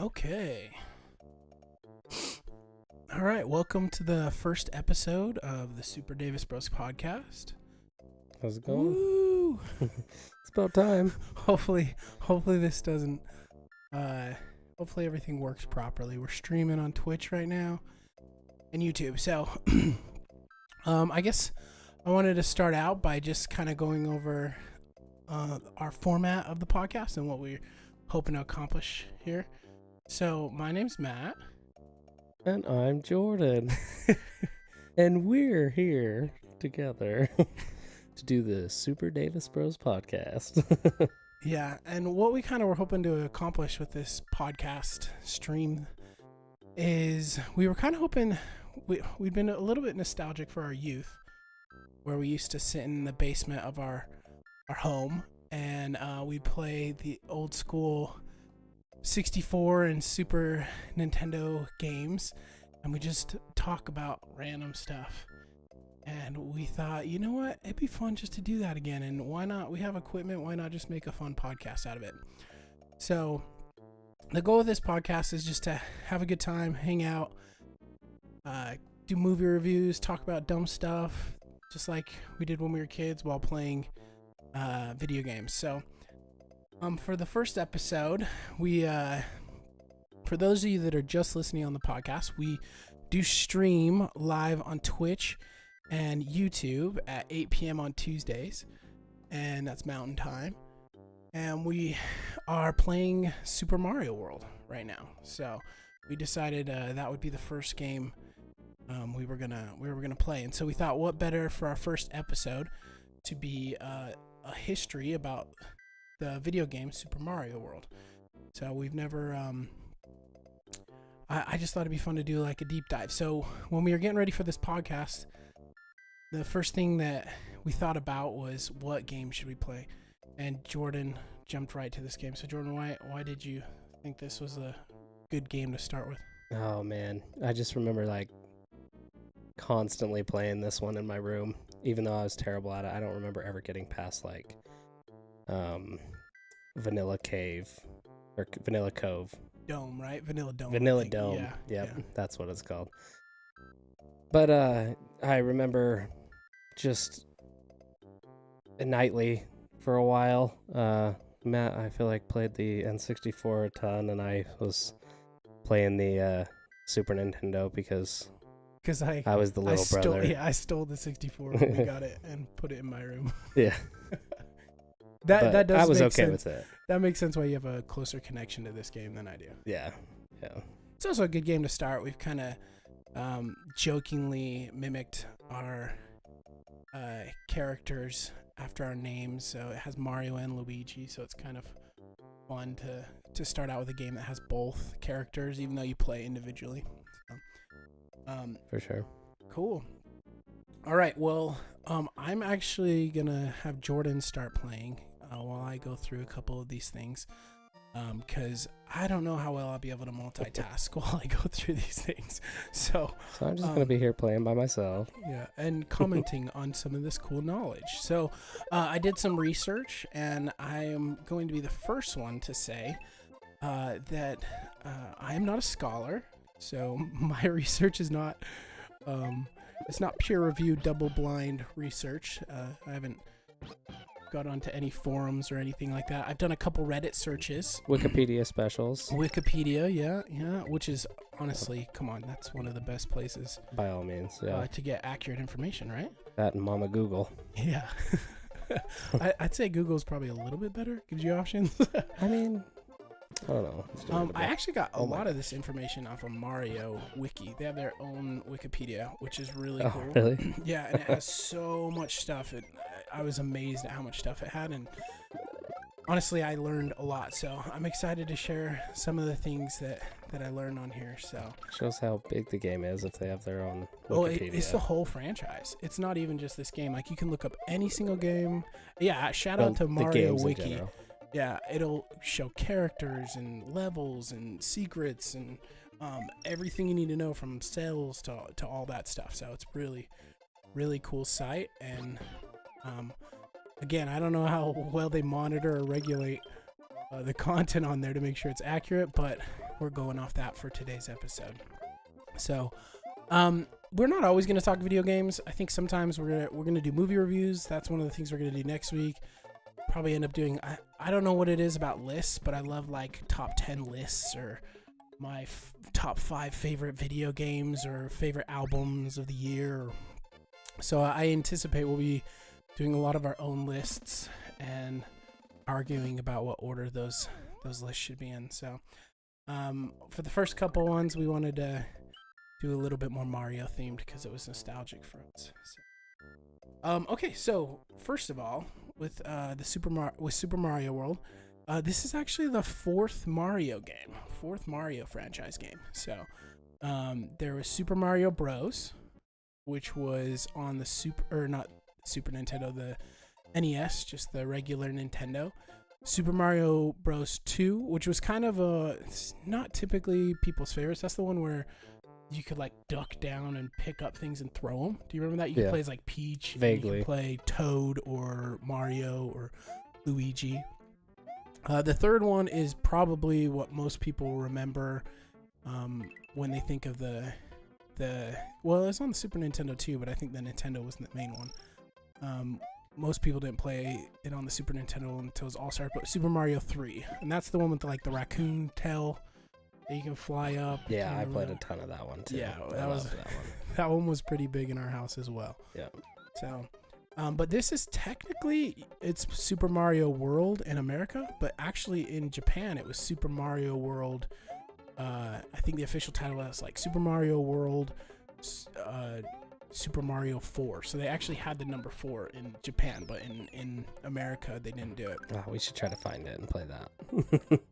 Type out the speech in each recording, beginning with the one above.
Okay. All right. Welcome to the first episode of the Super Davis Bros podcast. How's it going? Woo! It's about time. Hopefully this doesn't. Hopefully everything works properly. We're streaming on Twitch right now and YouTube. So, I guess I wanted to start out by just kind of going over our format of the podcast and what we're hoping to accomplish here. So, my name's Matt. And I'm Jordan. And we're here together to do the Super Davis Bros podcast. Yeah, and what we kind of were hoping to accomplish with this podcast stream is we were kind of hoping we'd been a little bit nostalgic for our youth, where we used to sit in the basement of our home and we'd play the old school 64 and Super Nintendo games, and we just talk about random stuff. And we thought, you know what, it'd be fun just to do that again, and why not? We have equipment, why not just make a fun podcast out of it? So the goal of this podcast is just to have a good time, hang out, do movie reviews, talk about dumb stuff, just like we did when we were kids while playing video games. So for the first episode, we for those of you that are just listening on the podcast, we do stream live on Twitch and YouTube at 8 p.m. on Tuesdays, and that's Mountain Time. And we are playing Super Mario World right now. So we decided that would be the first game we were gonna play. And so we thought, what better for our first episode to be a history about the video game Super Mario World. So we've never I just thought it'd be fun to do like a deep dive. So when we were getting ready for this podcast, the first thing that we thought about was what game should we play, and Jordan jumped right to this game. So Jordan, why did you think this was a good game to start with? Oh man, I just remember like constantly playing this one in my room, even though I was terrible at it. I don't remember ever getting past like Vanilla Cave or Vanilla Cove. Dome, right? Vanilla Dome. Vanilla Dome. Yeah, Yep, yeah. that's what it's called. But I remember just nightly for a while. Matt, I feel like, played the N64 a ton, and I was playing the Super Nintendo because I was the little brother. Yeah, I stole the 64 when we got it and put it in my room. Yeah. That does I was make okay sense. with it. That makes sense why you have a closer connection to this game than I do. Yeah. It's also a good game to start. We've kind of jokingly mimicked our characters after our names. So it has Mario and Luigi. So it's kind of fun to start out with a game that has both characters, even though you play individually. So, For sure. Cool. All right. Well, I'm actually going to have Jordan start playing while I go through a couple of these things. Because I don't know how well I'll be able to multitask while I go through these things. So I'm just going to be here playing by myself. Yeah, and commenting on some of this cool knowledge. So I did some research, and I am going to be the first one to say that I am not a scholar. So my research is not, it's not peer-reviewed, double-blind research. I haven't got onto any forums or anything like that. I've done a couple Reddit searches. Wikipedia specials. Wikipedia, yeah, which is honestly, come on, that's one of the best places. By all means, yeah. To get accurate information, right? That and Mama Google. Yeah. I'd say Google's probably a little bit better. Gives you options. I mean, I don't know. I actually got a lot of this information off of Mario Wiki. They have their own Wikipedia, which is really cool. Really? Yeah, and it has so much stuff. I was amazed at how much stuff it had, and honestly, I learned a lot. So I'm excited to share some of the things that I learned on here. So shows how big the game is if they have their own Wikipedia. Well, it's the whole franchise. It's not even just this game. Like, you can look up any single game. Yeah, shout out to Mario Wiki. Yeah, it'll show characters and levels and secrets and everything you need to know, from sales to all that stuff. So it's really, really cool site. And again, I don't know how well they monitor or regulate the content on there to make sure it's accurate, but we're going off that for today's episode. So, we're not always going to talk video games. I think sometimes we're gonna do movie reviews. That's one of the things we're going to do next week. Probably end up doing, I don't know what it is about lists, but I love like top 10 lists or my top 5 favorite video games or favorite albums of the year. So I anticipate we'll be doing a lot of our own lists and arguing about what order those lists should be in. So for the first couple ones, we wanted to do a little bit more Mario themed because it was nostalgic for us. So, okay, so first of all, with Super Mario World, this is actually the fourth Mario franchise game. So there was Super Mario Bros, which was on the not Super Nintendo, the NES, just the regular Nintendo. Super Mario Bros 2, which was kind of it's not typically people's favorites. That's the one where you could like duck down and pick up things and throw them. Do you remember that? You could play as like Peach. Vaguely. You could play Toad or Mario or Luigi. The third one is probably what most people remember when they think of well, it's on the Super Nintendo too, but I think the Nintendo was the main one. Most people didn't play it on the Super Nintendo until it was All-Star, but Super Mario 3. And that's the one with like the raccoon tail that you can fly up. Yeah, I played a ton of that one too. Yeah, that one was pretty big in our house as well. Yeah. So, but this is technically, it's Super Mario World in America, but actually in Japan it was Super Mario World. I think the official title was like Super Mario World Super Mario 4. So they actually had the number 4 in Japan, but in America they didn't do it. Oh, we should try to find it and play that.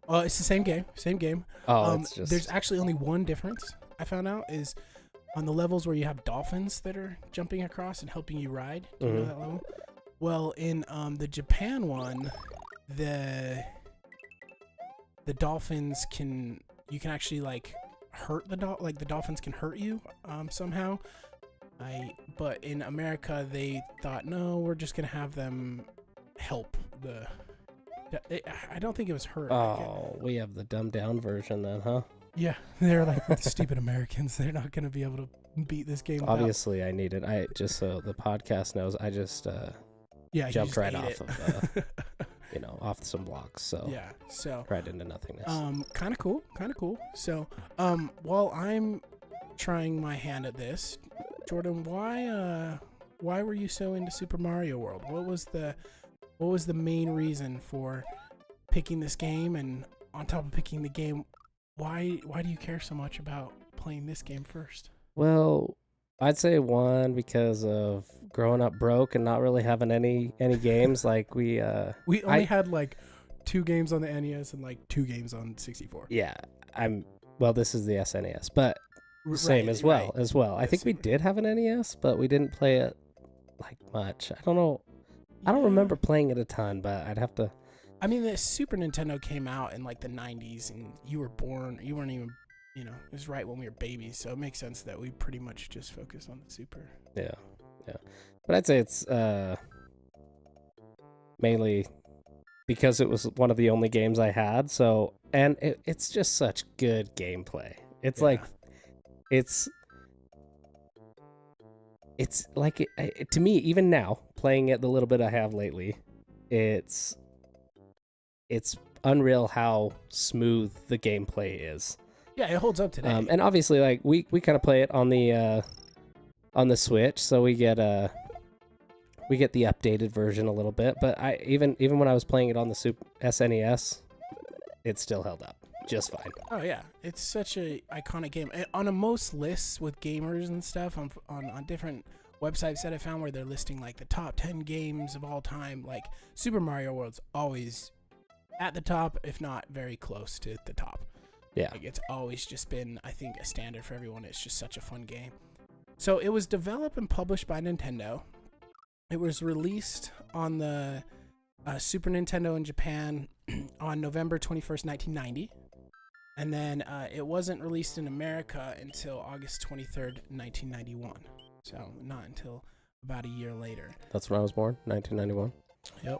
It's the same game. Oh, it's just... There's actually only one difference I found out is on the levels where you have dolphins that are jumping across and helping you ride. Do you know that level? Well, in the Japan one, the dolphins you can actually like hurt the dolphins can hurt you somehow. But in America they thought, no, we're just gonna have them help I don't think it was hurt. Oh, we have the dumbed down version then, huh? Yeah, they're like stupid Americans. They're not gonna be able to beat this game. Obviously, I need it. I just so the podcast knows. I just jumped right off of off some blocks. So yeah, so right into nothingness. Kind of cool. So while I'm trying my hand at this, Jordan, why were you so into Super Mario World? What was the main reason for picking this game? And on top of picking the game, why do you care so much about playing this game first? Well, I'd say one, because of growing up broke and not really having any games. Like we only had like 2 games on the NES and like 2 games on 64. Yeah, this is the SNES, but same as well. I think we did have an NES, but we didn't play it like much. I don't know. I don't remember playing it a ton, but I'd have to. I mean, the Super Nintendo came out in like the 90s, and you were born. You weren't even, it was right when we were babies, so it makes sense that we pretty much just focus on the Super. Yeah. But I'd say it's mainly because it was one of the only games I had. So, and it's just such good gameplay. It's like, it's like to me, even now, playing it the little bit I have lately, it's unreal how smooth the gameplay is. Yeah, it holds up today. And obviously, like we kind of play it on the Switch, so we get the updated version a little bit. But I even when I was playing it on the SNES, it still held up just fine. Oh yeah, it's such a iconic game. On most lists with gamers and stuff on different websites that I found where they're listing like the top 10 games of all time, like Super Mario World's always at the top, if not very close to the top. Yeah, like it's always just been, I think, a standard for everyone. It's just such a fun game. So it was developed and published by Nintendo. It was released on the Super Nintendo in Japan on November 21st, 1990. And then it wasn't released in America until August 23rd, 1991. So not until about a year later. That's when I was born, 1991. Yep.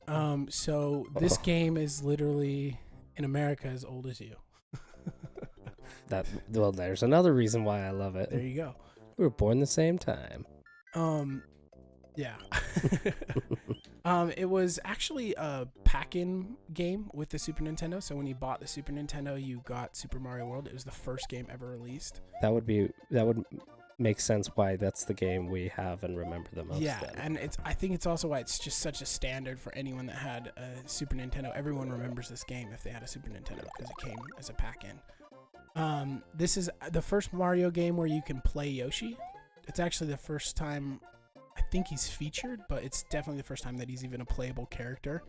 So this game is literally in America as old as you. Well, there's another reason why I love it. There you go. We were born the same time. Yeah. It was actually a pack-in game with the Super Nintendo. So when you bought the Super Nintendo, you got Super Mario World. It was the first game ever released. That would make sense why that's the game we have and remember the most. Yeah, then. and I think it's also why it's just such a standard for anyone that had a Super Nintendo. Everyone remembers this game if they had a Super Nintendo because it came as a pack-in. This is the first Mario game where you can play Yoshi. It's actually the first time I think he's featured, but it's definitely the first time that he's even a playable character.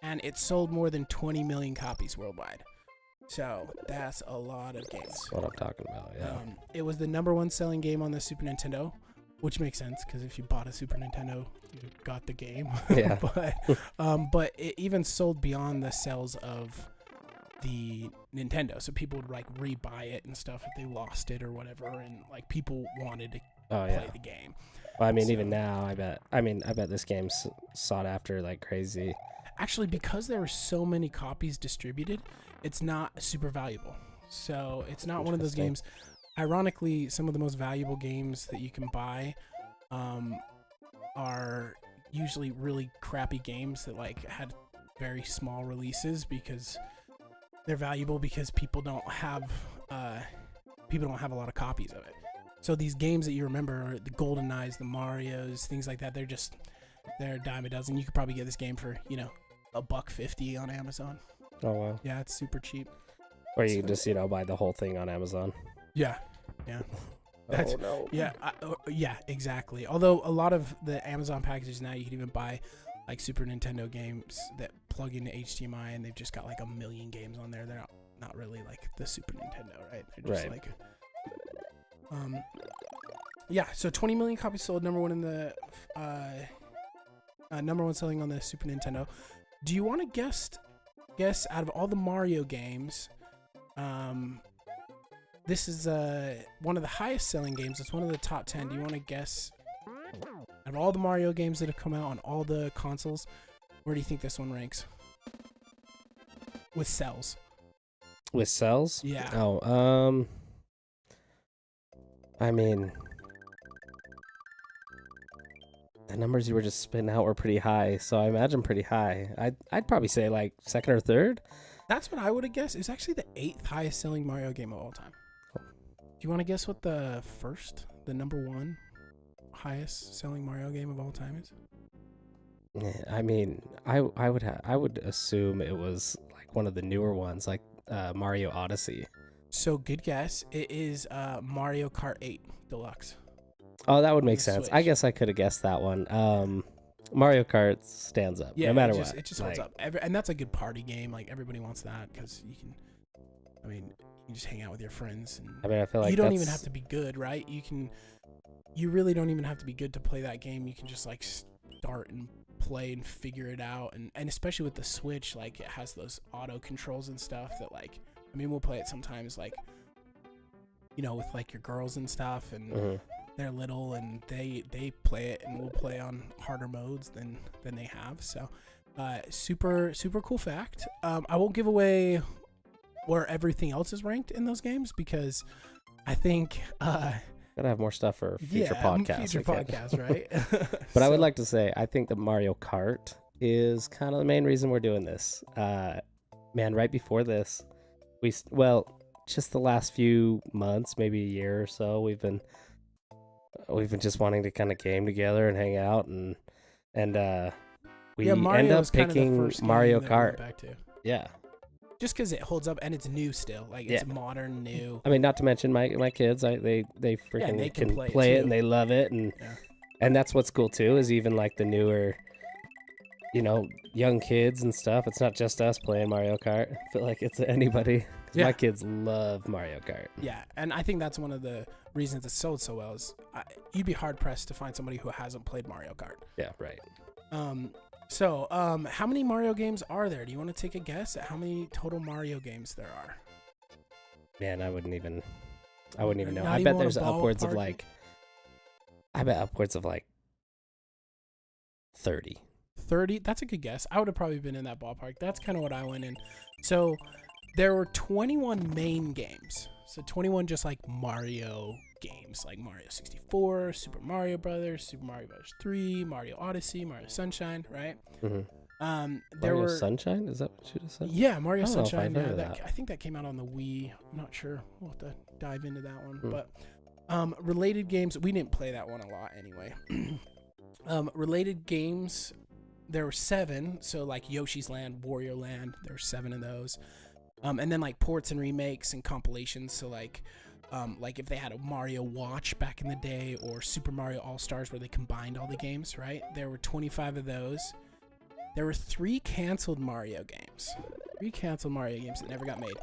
And it sold more than 20 million copies worldwide. So that's a lot of games. That's what I'm talking about, yeah. It was the #1 selling game on the Super Nintendo, which makes sense because if you bought a Super Nintendo, you got the game. Yeah. But it even sold beyond the sales of the Nintendo, so people would like rebuy it and stuff if they lost it or whatever, and like people wanted to play the game. Well, I mean, even now, I bet this game's sought after like crazy. Actually, because there were so many copies distributed, it's not super valuable. So it's not one of those games. Ironically, some of the most valuable games that you can buy are usually really crappy games that like had very small releases because they're valuable because people don't have a lot of copies of it. So these games that you remember are the GoldenEyes, the Marios, things like that. They're a dime a dozen. You could probably get this game for $1.50 on Amazon. Oh wow! Yeah, it's super cheap. Or you can just buy the whole thing on Amazon. Yeah. Oh no. Yeah, exactly. Although a lot of the Amazon packages now, you can even buy like Super Nintendo games that plug into HDMI, and they've just got like 1 million games on there. They're not really like the Super Nintendo, right? They're just like, yeah. So 20 million copies sold, #1 in the #1 selling on the Super Nintendo. Do you want to guess out of all the Mario games? This is one of the highest selling games. It's one of the top 10. Do you want to guess out of all the Mario games that have come out on all the consoles, where do you think this one ranks? With sales. With sales? Yeah. Oh, I mean, the numbers you were just spitting out were pretty high, so I imagine pretty high. I'd probably say like second or third. That's what I would have guessed. It's actually the 8th highest selling Mario game of all time. Do you want to guess what the #1 highest selling Mario game of all time is? Yeah, I mean, I would assume it was like one of the newer ones, like Mario Odyssey. So good guess. It is Mario Kart 8 Deluxe. Oh, that would make sense. Switch. I guess I could have guessed that one. Mario Kart stands up, no matter what. It just holds up. And that's a good party game. Like everybody wants that because you can just hang out with your friends. And I feel like you don't even have to be good, right? You really don't even have to be good to play that game. You can just like start and play and figure it out. And especially with the Switch, like it has those auto controls and stuff that like, we'll play it sometimes like, with like your girls and stuff, and they're little and they play it, and we'll play on harder modes than they have. So super cool fact. I won't give away where everything else is ranked in those games because I think gotta have more stuff for future podcasts. Right? But I would like to say I think the Mario Kart is kind of the main reason we're doing this. Man, right before this, just the last few months, maybe a year or so, we've been just wanting to kind of game together and hang out, and we end up picking Mario Kart. Yeah. Just because it holds up and it's new still, like it's modern, new. Not to mention my kids, they freaking they can play it and they love it, and that's what's cool too, is even like the newer, young kids and stuff. It's not just us playing Mario Kart. I feel like it's anybody. My kids love Mario Kart. Yeah, and I think that's one of the reasons it sold so well is you'd be hard pressed to find somebody who hasn't played Mario Kart. Yeah, right. So, how many Mario games are there? Do you want to take a guess at how many total Mario games there are? Man, I wouldn't even know. I bet there's upwards of like 30. 30. That's a good guess. I would have probably been in that ballpark. That's kind of what I went in. So there were 21 main games. So 21 just like Mario games, like Mario 64, Super Mario Brothers, Super Mario Brothers 3, Mario Odyssey, Mario Sunshine, right? Mm-hmm. There Mario were Sunshine? Is that what you just said? Yeah, Mario Sunshine. Yeah, that. I think that came out on the Wii. I'm not sure. We'll have to dive into that one. But related games, we didn't play that one a lot anyway. Related games, there were 7. So like Yoshi's Land, Wario Land, there were 7 of those. And then like ports and remakes and compilations. So like if they had a Mario Watch back in the day, or Super Mario All-Stars where they combined all the games, right? There were 25 of those. There were 3 canceled Mario games. 3 canceled Mario games that never got made.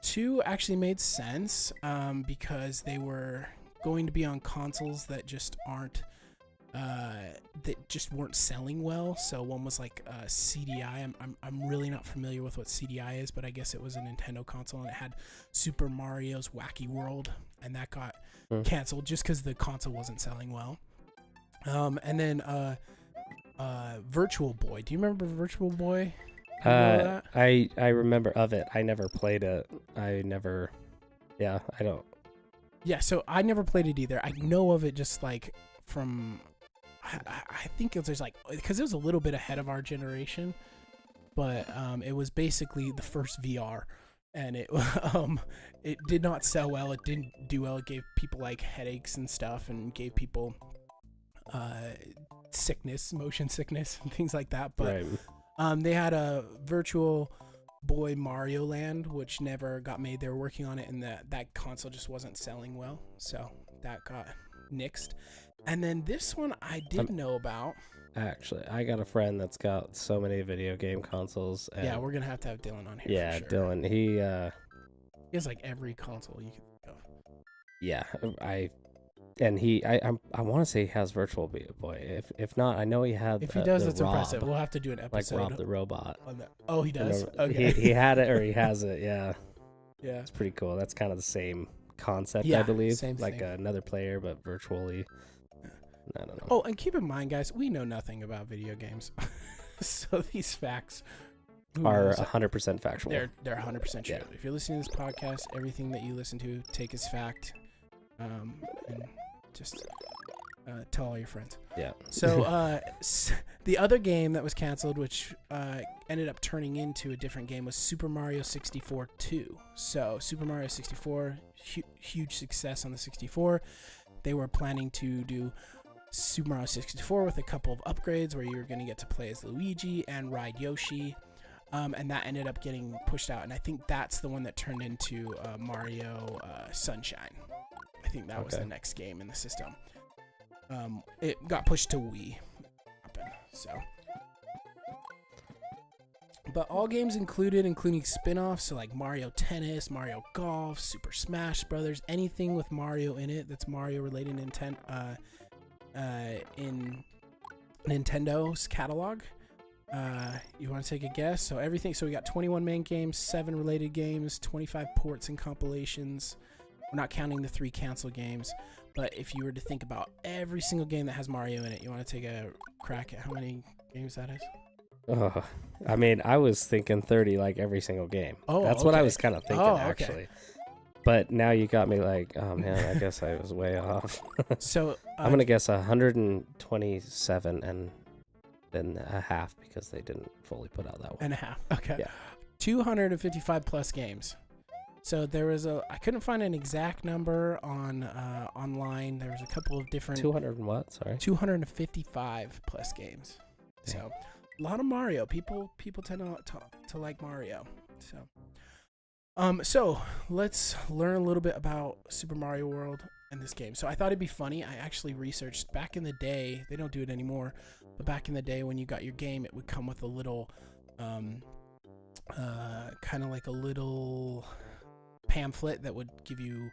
2 actually made sense because they were going to be on consoles that just weren't selling well. So one was like CDI. I'm really not familiar with what CDI is, but I guess it was a Nintendo console, and it had Super Mario's Wacky World, and that got canceled just because the console wasn't selling well. And then Virtual Boy. Do you remember Virtual Boy? I remember of it. I never played it. I don't. Yeah, so I never played it either. I know of it just like from, I think it was like, because it was a little bit ahead of our generation, but it was basically the first VR, and it did not sell well. It didn't do well. It gave people like headaches and stuff, and gave people sickness, motion sickness, and things like that. But they had a Virtual Boy Mario Land, which never got made. They were working on it, and that console just wasn't selling well, so that got nixed. And then this one I did know about. Actually, I got a friend that's got so many video game consoles. And yeah, we're gonna have to have Dylan on here. Yeah, for sure. Dylan. He has like every console you can think of. Yeah, I want to say he has Virtual Boy. If not, I know he had. If he does, that's impressive. We'll have to do an episode. Like Rob the Robot. Oh, he does. Okay. He had it, or he has it. Yeah. Yeah. It's pretty cool. That's kind of the same concept, I believe. Same like thing. Another player, but virtually. I don't know. Oh, and keep in mind, guys, we know nothing about video games, so these facts are 100% factual. They're 100% true. Yeah. If you're listening to this podcast, everything that you listen to, take as fact, and just tell all your friends. Yeah. So the other game that was canceled, which ended up turning into a different game, was Super Mario 64 2. So Super Mario 64, huge success on the 64. They were planning to do Super Mario 64 with a couple of upgrades where you were going to get to play as Luigi and ride Yoshi. And that ended up getting pushed out. And I think that's the one that turned into Mario Sunshine. I think that was the next game in the system. It got pushed to Wii. So, but all games included, including spin-offs, so like Mario Tennis, Mario Golf, Super Smash Brothers, anything with Mario in it that's Mario related in Nintendo's catalog. You want to take a guess? So everything. So we got 21 main games, 7 related games, 25 ports and compilations. We're not counting the 3 cancel games. But if you were to think about every single game that has Mario in it, you want to take a crack at how many games that is? I mean, I was thinking 30 like every single game. Oh, that's what I was kind of thinking, actually. But now you got me like, oh man, I guess I was way off. So I'm gonna guess 127 and a half because they didn't fully put out that one. And a half. Okay. Yeah. 255 plus games. So there was I couldn't find an exact number on online. There was a couple of different 200 and what? Sorry. 255 plus games. Dang. So a lot of Mario. People tend to like Mario. So let's learn a little bit about Super Mario World and this game. So I thought it'd be funny. I actually researched back in the day. They don't do it anymore, but back in the day when you got your game, it would come with a little, kind of like a little pamphlet that would give you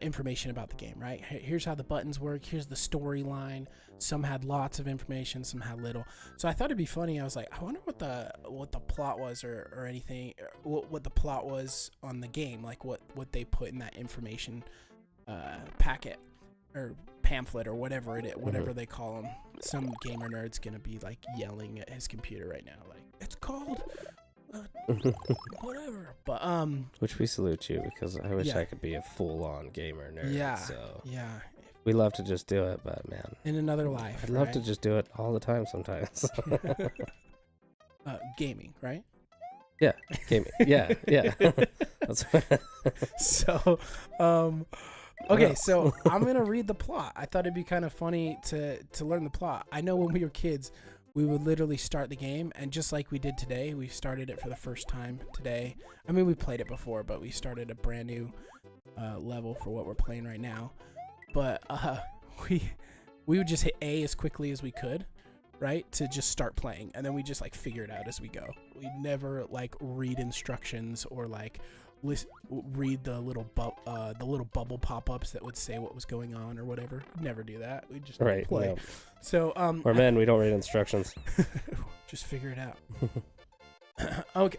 information about the game, right? Here's how the buttons work. Here's the storyline. Some had lots of information, some had little. So I thought it'd be funny. I was like, I wonder what the plot was or anything, what the plot was on the game, like what they put in that information packet or pamphlet or whatever whatever they call them. Some gamer nerd's gonna be like yelling at his computer right now, like it's called whatever. But which we salute you, because I wish I could be a full-on gamer nerd. Yeah. So Yeah. we love to just do it, but man, in another life, I'd love to just do it all the time sometimes. Gaming, right? Yeah, gaming. Yeah. That's so, okay, so I'm gonna read the plot. I thought it'd be kind of funny to learn the plot. I know when we were kids, we would literally start the game, and just like we did today, we started it for the first time today. I mean, we played it before, but we started a brand new level for what we're playing right now. But we would just hit A as quickly as we could, right, to just start playing, and then we just like figure it out as we go. We never like read instructions or like read the little bubble pop-ups that would say what was going on or whatever. We'd never do that. We just play. No. So we're men. We don't read instructions. Just figure it out.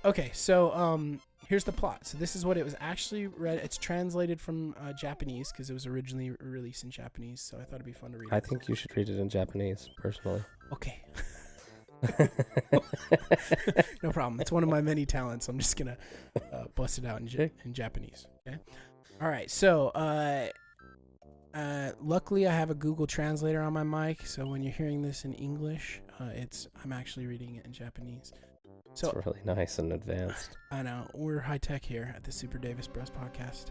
Okay. So here's the plot. So this is what it was actually read. It's translated from Japanese because it was originally released in Japanese. So I thought it'd be fun to read. I think you should read it in Japanese, personally. Okay. No problem. It's one of my many talents. I'm just gonna bust it out in Japanese. Okay. All right. So luckily I have a Google Translator on my mic, so when you're hearing this in English, I'm actually reading it in Japanese. So it's really nice and advanced. I know, we're high tech here at the Super Davis Bros podcast.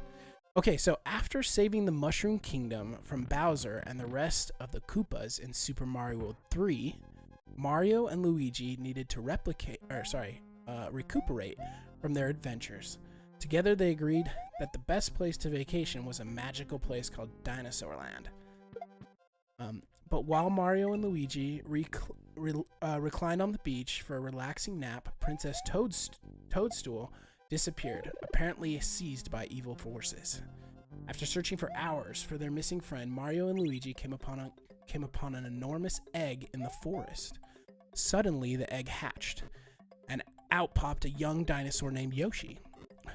Okay, so after saving the Mushroom Kingdom from Bowser and the rest of the Koopas in Super Mario World 3, Mario and Luigi needed to recuperate from their adventures. Together they agreed that the best place to vacation was a magical place called Dinosaur Land. But while Mario and Luigi reclined on the beach for a relaxing nap, Princess Toadstool disappeared, apparently seized by evil forces. After searching for hours for their missing friend, Mario and Luigi came upon an enormous egg in the forest. Suddenly, the egg hatched, and out popped a young dinosaur named Yoshi,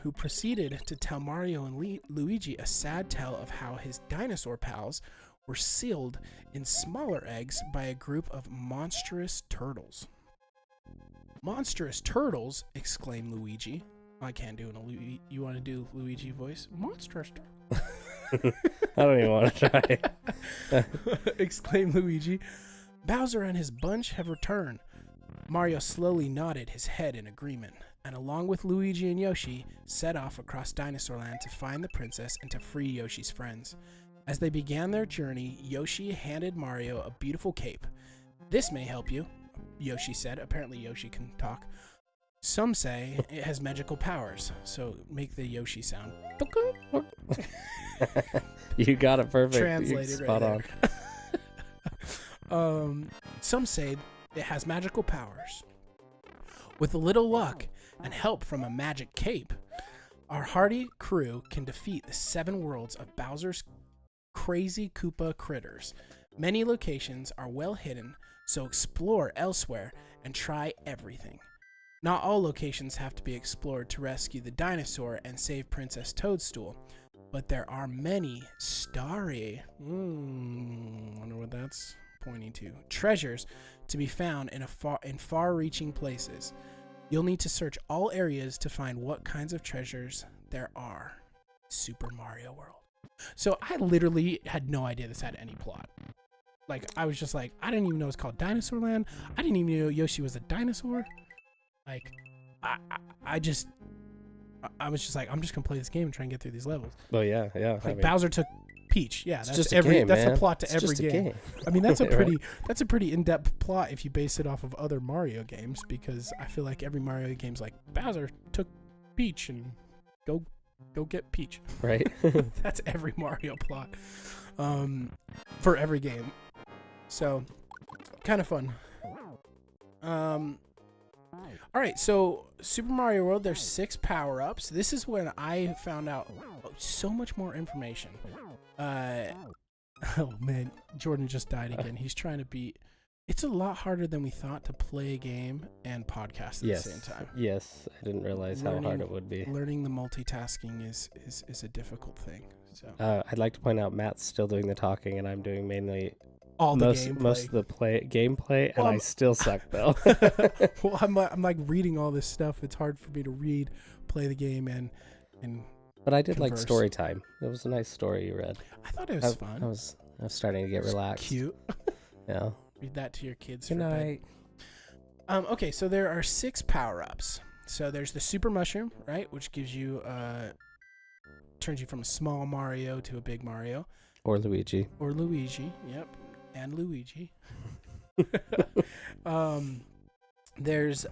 who proceeded to tell Mario and Luigi a sad tale of how his dinosaur pals were sealed in smaller eggs by a group of monstrous turtles. Monstrous turtles! Exclaimed Luigi. I can't do it. You want to do Luigi voice? Monstrous turtles. I don't even want to try. Exclaimed Luigi. Bowser and his bunch have returned. Mario slowly nodded his head in agreement, and along with Luigi and Yoshi, set off across Dinosaur Land to find the princess and to free Yoshi's friends. As they began their journey, Yoshi handed Mario a beautiful cape. This may help you, Yoshi said. Apparently Yoshi can talk. Some say it has magical powers, so make the Yoshi sound. You got it perfect. Translated spot right on. Some say it has magical powers. With a little luck and help from a magic cape, our hardy crew can defeat the 7 worlds of Bowser's crazy Koopa critters. Many locations are well hidden, so explore elsewhere and try everything. Not all locations have to be explored to rescue the dinosaur and save Princess Toadstool, but there are many starry, wonder what that's pointing to, treasures to be found in far-reaching places. You'll need to search all areas to find what kinds of treasures there are. Super Mario World. So I literally had no idea this had any plot. Like, I was just like, I didn't even know it's called Dinosaur Land. I didn't even know Yoshi was a dinosaur. Like, I was just like, I'm just gonna play this game and try and get through these levels. Oh yeah. Like Bowser took Peach. Yeah, that's just every. Game, that's man. the plot to it's every just game. I mean, that's a pretty in-depth plot if you base it off of other Mario games, because I feel like every Mario game's like Bowser took Peach and go get Peach. Right. That's every Mario plot, for every game. So, kind of fun. All right, so Super Mario World, there's 6 power-ups. This is when I found out so much more information. Oh man, Jordan just died again. He's trying to beat. It's a lot harder than we thought to play a game and podcast at the same time. Yes, I didn't realize how hard it would be. Learning the multitasking is a difficult thing. So I'd like to point out Matt's still doing the talking, and I'm doing mainly most of the gameplay, and I still suck though. Well, I'm like reading all this stuff. It's hard for me to read, play the game, and. But I did like story time. It was a nice story you read. I thought it was fun. I was starting to get relaxed. Cute. Yeah. Read that to your kids. Good night. Okay, so there are 6 power-ups. So there's the Super Mushroom, right, which gives you turns you from a small Mario to a big Mario. Or Luigi. Yep, and Luigi. There's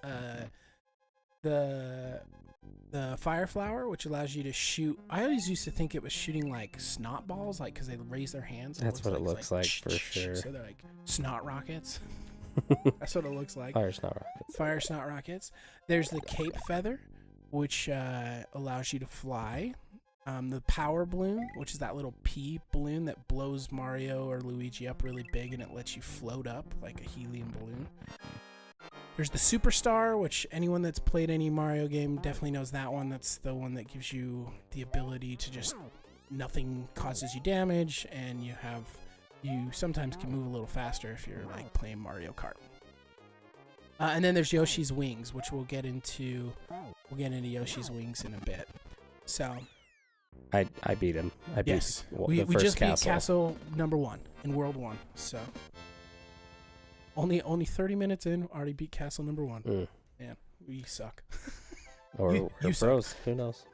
the Fire Flower, which allows you to shoot. I always used to think it was shooting like snot balls, like because they raise their hands. That's what it looks like for sure. So they're like snot rockets. That's what it looks like. Fire snot rockets. Fire snot rockets. There's the Cape Feather, which allows you to fly. The Power Balloon, which is that little pea balloon that blows Mario or Luigi up really big, and it lets you float up like a helium balloon. There's the Superstar, which anyone that's played any Mario game definitely knows that one. That's the one that gives you the ability to just nothing causes you damage, and you sometimes can move a little faster if you're like playing Mario Kart. And then there's Yoshi's Wings, which we'll get into Yoshi's Wings in a bit. So I beat him. We just beat Castle number 1 in World 1. So only 30 minutes in, already beat Castle number 1. Man, we suck. Or you pros. Suck. Who knows?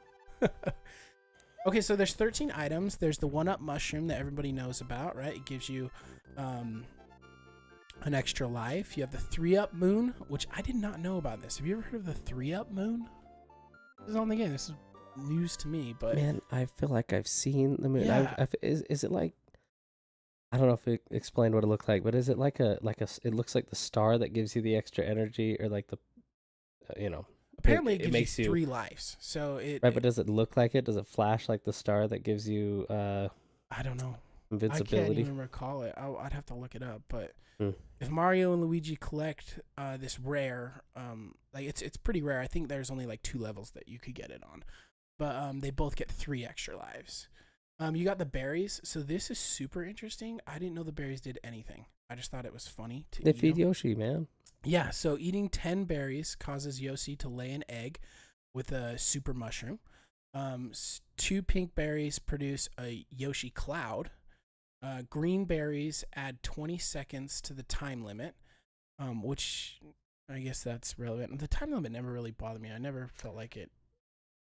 Okay, so there's 13 items. There's the 1-Up Mushroom that everybody knows about, right? It gives you an extra life. You have the 3-Up Moon, which I did not know about this. Have you ever heard of the 3-Up Moon? This is on the game. This is news to me, but man, I feel like I've seen the moon. Yeah. Is it like, I don't know if it explained what it looked like, but is it like it looks like the star that gives you the extra energy, or like the apparently it gives you 3 lives. So but does it look like it? Does it flash like the star that gives you I don't know, invincibility? I can't even recall it. I'd have to look it up. But if Mario and Luigi collect this rare, like it's pretty rare. I think there's only like 2 levels that you could get it on, but they both get 3 extra lives. You got the berries, so this is super interesting. I didn't know the berries did anything. I just thought it was funny to They feed Yoshi, man. Yeah, so eating 10 berries causes Yoshi to lay an egg with a super mushroom. 2 pink berries produce a Yoshi cloud. Green berries add 20 seconds to the time limit, which I guess that's relevant. The time limit never really bothered me. I never felt like it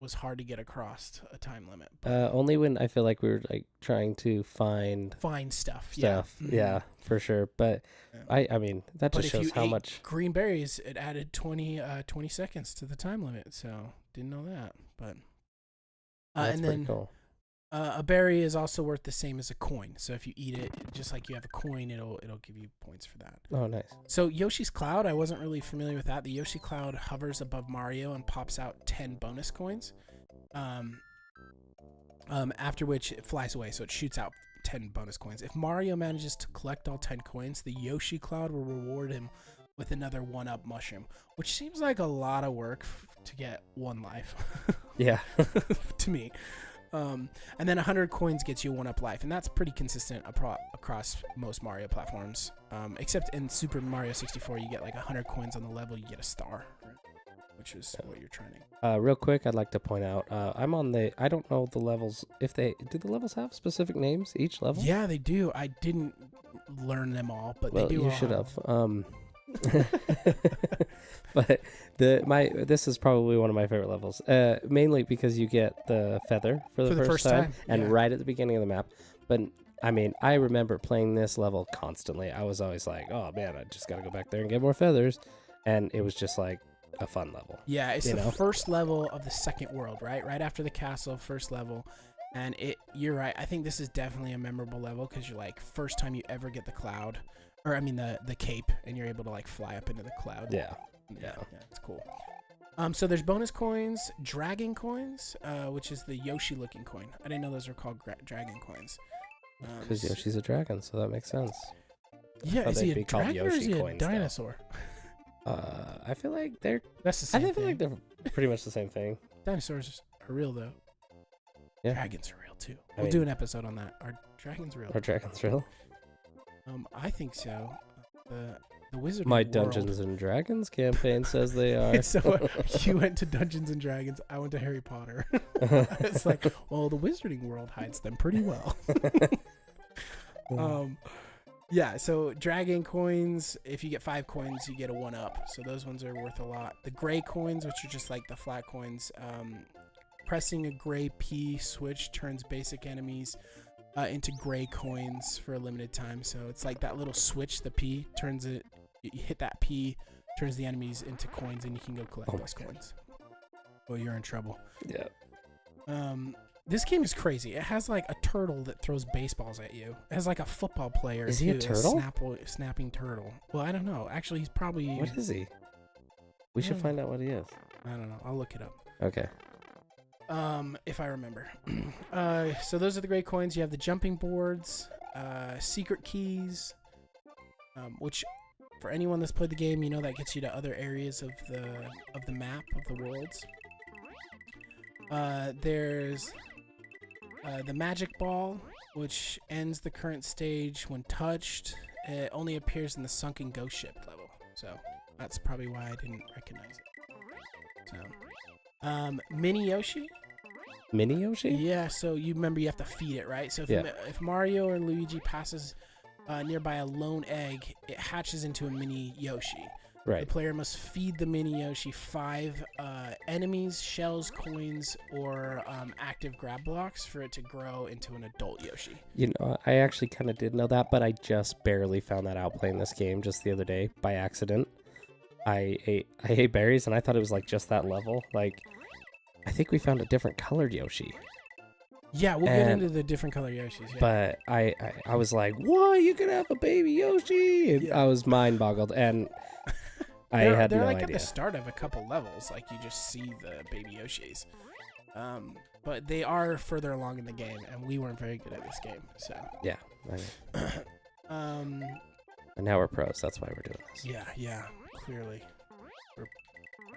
was hard to get across a time limit. Only when I feel like we were like trying to find stuff. Yeah, yeah, for sure. But yeah. I mean that just shows how much green berries. It added 20 seconds to the time limit. So didn't know that. But that's and pretty then cool. A berry is also worth the same as a coin. So if you eat it, just like you have a coin, it'll give you points for that. Oh, nice. So Yoshi's Cloud, I wasn't really familiar with that. The Yoshi Cloud hovers above Mario and pops out 10 bonus coins. After which it flies away, so it shoots out 10 bonus coins. If Mario manages to collect all 10 coins, the Yoshi Cloud will reward him with another 1-Up Mushroom, which seems like a lot of work to get 1 life. Yeah. To me. And then 100 coins gets you 1-Up life, and that's pretty consistent across most Mario platforms. Except in Super Mario 64, you get like 100 coins on the level, you get a star, right? Which is what you're trying to. Real quick, I'd like to point out, I'm on I don't know the levels. Do the levels have specific names, each level? Yeah, they do. I didn't learn them all, but they do. You should have. But this is probably one of my favorite levels, mainly because you get the feather for the first time and right at the beginning of the map. But I mean, I remember playing this level constantly. I was always like, oh man, I just gotta go back there and get more feathers, and it was just like a fun level. Yeah, it's the first level of the second world, right after the castle, first level. And you're right, I think this is definitely a memorable level because you're like, first time you ever get the cloud, or I mean the cape, and you're able to like fly up into the cloud. Yeah, it's cool. So there's bonus coins, dragon coins, which is the Yoshi looking coin. I didn't know those were called dragon coins. Because Yoshi's a dragon, so that makes sense. Yeah, is he a dragon or is he a dinosaur? I feel like they're... That's the same thing. I feel like they're pretty much the same thing. Dinosaurs are real, though. Yeah. Dragons are real, too. We'll do an episode on that. Are dragons real? Are dragons real? I think so. The Wizarding My World. Dungeons and Dragons campaign says they are. So you went to Dungeons and Dragons. I went to Harry Potter. It's like, well, the Wizarding World hides them pretty well. Yeah, so dragon coins, if you get 5 coins, you get a 1-up. So those ones are worth a lot. The gray coins, which are just like the flat coins, pressing a gray P switch turns basic enemies into gray coins for a limited time. So it's like that little switch, the P turns it, you hit that P, turns the enemies into coins, and you can go collect those coins. Well, you're in trouble. Yeah. This game is crazy. It has like a turtle that throws baseballs at you. It has like a football player. Is he a turtle? Snapping turtle. Well, I don't know. Actually, he's probably... What is he? We should find out what he is. I don't know. I'll look it up. Okay. If I remember. So those are the great coins. You have the jumping boards, secret keys, which for anyone that's played the game, you know that gets you to other areas of the map of the worlds. There's the magic ball, which ends the current stage when touched. It only appears in the sunken ghost ship level, so that's probably why I didn't recognize it. So, Mini Yoshi. Mini Yoshi? Yeah, so you remember you have to feed it, right? So if Mario or Luigi passes nearby a lone egg, it hatches into a mini Yoshi. Right. The player must feed the mini Yoshi 5 enemies, shells, coins, or active grab blocks for it to grow into an adult Yoshi. You know, I actually kind of did know that, but I just barely found that out playing this game just the other day by accident. I ate berries, and I thought it was like just that level. Like, I think we found a different colored Yoshi. Yeah, we'll get into the different color Yoshis. Yeah. But I was like, what? You could have a baby Yoshi? And I was mind boggled, and I had no idea. They're like at the start of a couple levels, like you just see the baby Yoshis. But they are further along in the game, and we weren't very good at this game. So yeah. And now we're pros. That's why we're doing this. Yeah. Clearly, we're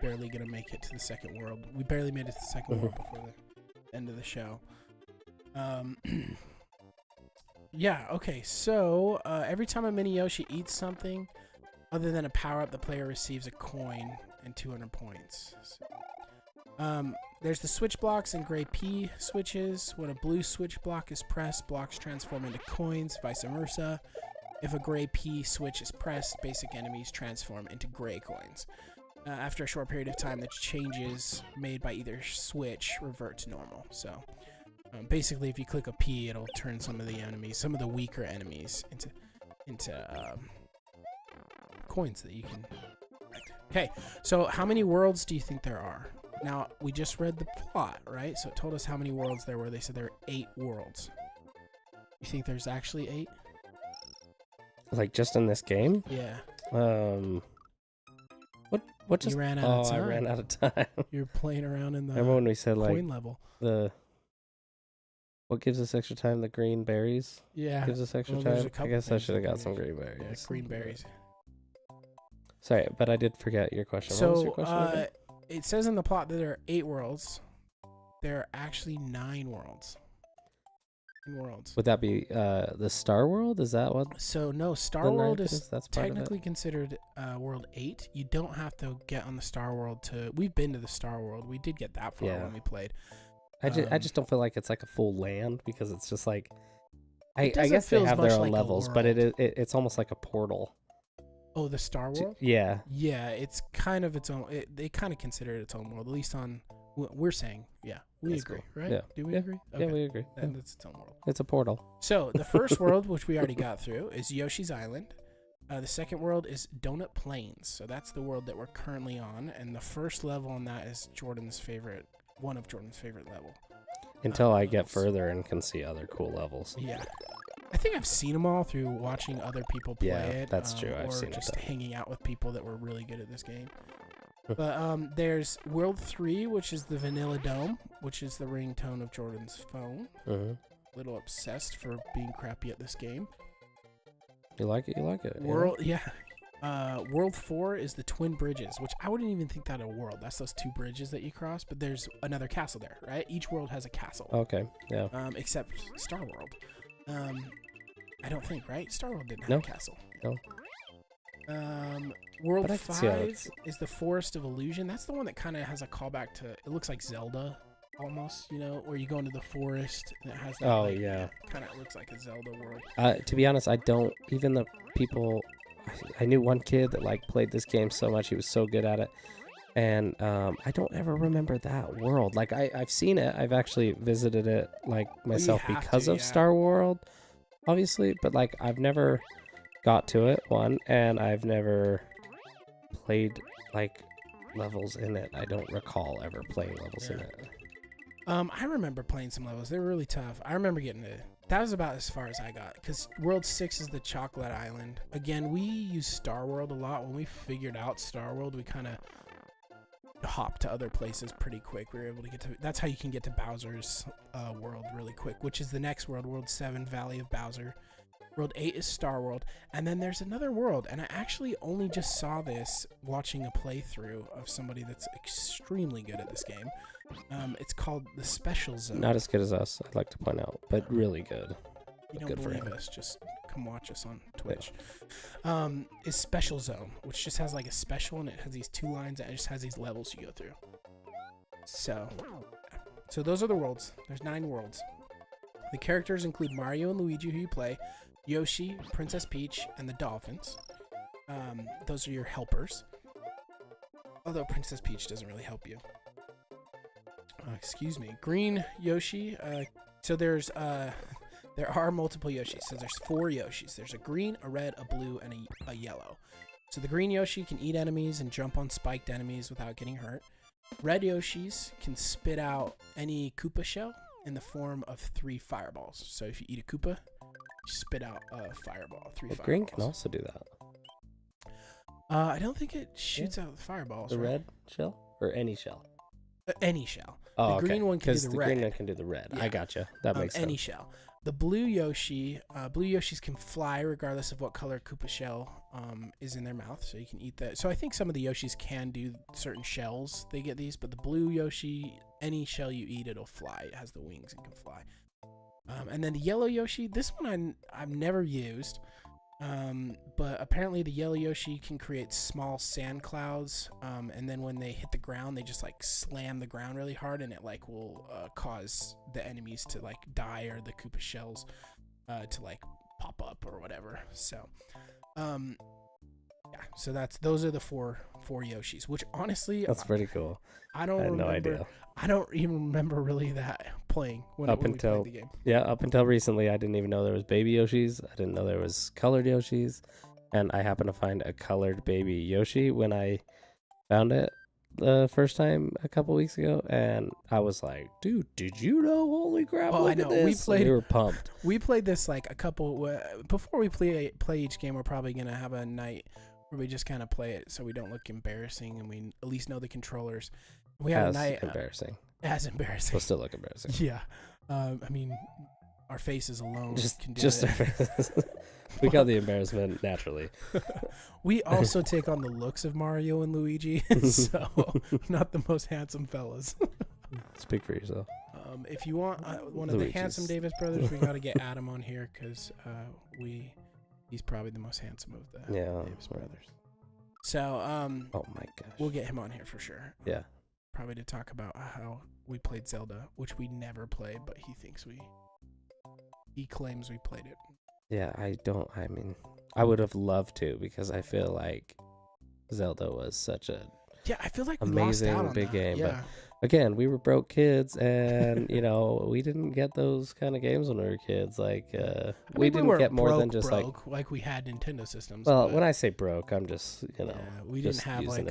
barely gonna make it to the second world. We barely made it to the second world before the end of the show. Yeah. Okay. So every time a mini Yoshi eats something other than a power-up, the player receives a coin and 200 points. So, there's the switch blocks and gray P switches. When a blue switch block is pressed, blocks transform into coins, vice versa. If a gray P switch is pressed, basic enemies transform into gray coins. After a short period of time, the changes made by either switch revert to normal. So, basically, if you click a P, it'll turn some of the weaker enemies into coins that you can collect. Okay, so how many worlds do you think there are? Now, we just read the plot, right? So it told us how many worlds there were. They said there were 8 worlds. You think there's actually 8? Like just in this game? Yeah. What just... You ran out of time. I ran out of time. You're playing around in the Remember when we said coin level. What gives us extra time? The green berries? Yeah. Gives us extra time? I guess I should have got some green berries. Yeah, green berries. Sorry, but I did forget your question. So, what was your question again? It says in the plot that there are 8 worlds. There are actually 9 worlds. Would that be the Star World? Is that what? So no, Star World is technically considered World 8. You don't have to get on the Star World to... We've been to the Star World. We did get that far when we played. I just don't feel like it's like a full land because it's just like... I guess they have their own levels, but it's almost like a portal. Oh, the Star World? Yeah. Yeah, it's kind of its own... they kind of consider it its own world, at least on... We're saying, yeah, we That's agree, cool. right? Yeah. Do we agree? Okay. Yeah, we agree. That's its own world. It's a portal. So the first world, which we already got through, is Yoshi's Island. The second world is Donut Plains. So that's the world that we're currently on, and the first level on that is one of Jordan's favorite level. Until I get further and can see other cool levels. Yeah. I think I've seen them all through watching other people play it. Yeah, that's true. I've seen it. Or just hanging out with people that were really good at this game. But there's World 3, which is the Vanilla Dome, which is the ringtone of Jordan's phone. A little obsessed for being crappy at this game. You like it. You like it. World, yeah. World 4 is the Twin Bridges, which I wouldn't even think that a world. That's those two bridges that you cross, but there's another castle there, right? Each world has a castle. Okay, yeah. Except Star World. I don't think, right? Star World didn't have a castle. No. World 5 is the Forest of Illusion. That's the one that kind of has a callback to, it looks like Zelda almost, where you go into the forest and it has that, kind of looks like a Zelda world. To be honest, I don't, even the people, I knew one kid that like played this game so much, he was so good at it, and I don't ever remember that world. Like I've seen it, I've actually visited it like myself because of Star World, obviously, but like I've never got to it, and I've never played like levels in it. I don't recall ever playing levels in it. I remember playing some levels. They were really tough. I remember getting to, that was about as far as I got, because World 6 is the Chocolate Island. Again, we use Star World a lot. When we figured out Star World, we kind of hopped to other places pretty quick. We were able to get to, that's how you can get to Bowser's world really quick, which is the next world, World 7, Valley of Bowser. World 8 is Star World, and then there's another world, and I actually only just saw this watching a playthrough of somebody that's extremely good at this game. It's called the Special Zone. Not as good as us, I'd like to point out, but really good. You don't believe us, just come watch us on Twitch. Is Special Zone, which just has like a special, and it has these 2 lines, and it just has these levels you go through. So those are the worlds. There's 9 worlds. The characters include Mario and Luigi, who you play, Yoshi, Princess Peach, and the dolphins. Those are your helpers. Although Princess Peach doesn't really help you. Excuse me. Green Yoshi. So there are multiple Yoshis. So there's 4 Yoshis. There's a green, a red, a blue, and a yellow. So the green Yoshi can eat enemies and jump on spiked enemies without getting hurt. Red Yoshis can spit out any Koopa shell in the form of 3 fireballs. So if you eat a Koopa, you spit out a fireball. 3 fireballs. Green can also do that. I don't think it shoots out fireballs. The red shell or any shell? Any shell. Oh, the green one can do the red. Green one can do the red. Yeah. I gotcha. That makes sense. Any shell. The blue Yoshi, blue Yoshis can fly regardless of what color Koopa shell is in their mouth, so you can eat that. So I think some of the Yoshis can do certain shells. They get these, but the blue Yoshi, any shell you eat, it'll fly. It has the wings and can fly. And then the yellow Yoshi, this one I've never used, but apparently the yellow Yoshi can create small sand clouds, and then when they hit the ground, they just like slam the ground really hard, and it like will cause the enemies to like die, or the Koopa shells to like pop up or whatever. So so those are the four Yoshis, which honestly that's pretty cool. I had no idea. I don't even remember really that playing when we played the game. Yeah, up until recently, I didn't even know there was baby Yoshis. I didn't know there was colored Yoshis, and I happened to find a colored baby Yoshi when I found it the first time a couple weeks ago, and I was like, "Dude, did you know? Holy crap! Look at this!" We were pumped. We played this like a couple before we play each game. We're probably gonna have a night where we just kind of play it so we don't look embarrassing, and we at least know the controllers. We had a night embarrassing. As embarrassing. We'll still look embarrassing. Yeah, I mean, our faces alone can do just it. Our faces. We got the embarrassment naturally. We also take on the looks of Mario and Luigi, so not the most handsome fellas. Speak for yourself. If you want one of the handsome Davis brothers, we got to get Adam on here because he's probably the most handsome of the Davis brothers. So oh my gosh, we'll get him on here for sure. Yeah, probably to talk about how we played Zelda, which we never played, but he claims we played it. Yeah, I mean, I would have loved to, because I feel like Zelda was such a I feel like we amazing lost out on big that. game. Yeah. But again, we were broke kids, and we didn't get those kind of games when we were kids. Like we didn't get more than just like we had Nintendo systems. Well, when I say broke, I'm just we didn't have like